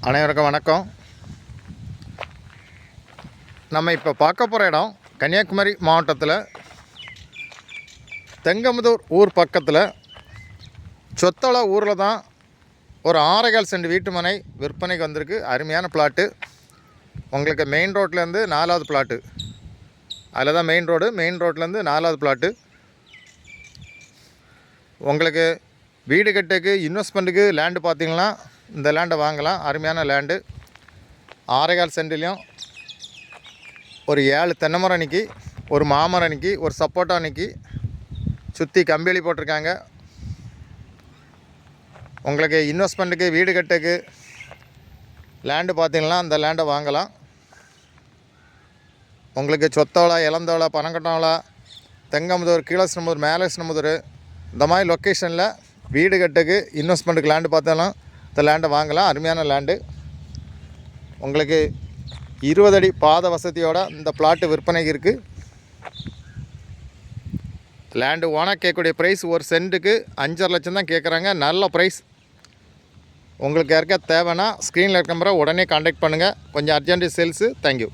அனைவருக்கும் வணக்கம். நம்ம இப்போ பார்க்க போகிற இடம் கன்னியாகுமரி மாவட்டத்தில் தெங்கமுதூர் ஊர் பக்கத்தில் சொத்தள ஊரில் தான் ஒரு 6.25 சென்ட் வீட்டு மனை விற்பனைக்கு வந்திருக்கு. அருமையான பிளாட்டு. உங்களுக்கு மெயின் ரோட்லேருந்து 4வது பிளாட்டு. அதில் தான் மெயின் ரோட்லேருந்து 4வது பிளாட்டு. உங்களுக்கு வீடு கட்டுக்கு இன்வெஸ்ட்மெண்ட்டுக்கு லேண்டு பார்த்திங்கன்னா இந்த லேண்டை வாங்கலாம். அருமையான லேண்டு. 6.25 சென்ட்லேயும் ஒரு 7 தென்னை மரம் நிற்கி, ஒரு மாமரம் நிற்கி, ஒரு சப்போட்டா நிற்கி, சுற்றி கம்பியளி போட்டிருக்காங்க. உங்களுக்கு இன்வெஸ்ட்மெண்ட்டுக்கு வீடு கட்டுக்கு லேண்டு பார்த்திங்கன்னா அந்த லேண்டை வாங்கலாம். உங்களுக்கு சொத்தோலை, இளந்தோலை, பனங்கட்டோலை, தெங்கமுதூர், கீழஸ்னமுதூர், மேலஸ்னமுதூர் இந்த மாதிரி லொக்கேஷனில் வீடு கட்டுக்கு இன்வெஸ்ட்மெண்ட்டுக்கு லேண்டு பார்த்தாலும் இந்த லேண்டை வாங்கலாம். அருமையான லேண்டு. உங்களுக்கு 20 அடி பாத வசதியோட இந்த பிளாட்டு விற்பனைக்கு இருக்குது. லேண்டு ஓனாக கேட்கக்கூடிய ப்ரைஸ் ஒரு சென்ட்டுக்கு 5.5 லட்சம் தான் கேட்குறாங்க. நல்ல ப்ரைஸ். உங்களுக்கு யாருக்கா தேவைன்னா ஸ்க்ரீனில் இருக்க நம்பரை உடனே கான்டாக்ட் பண்ணுங்கள். கொஞ்சம் அர்ஜென்ட் சேல்ஸு. தேங்க்யூ.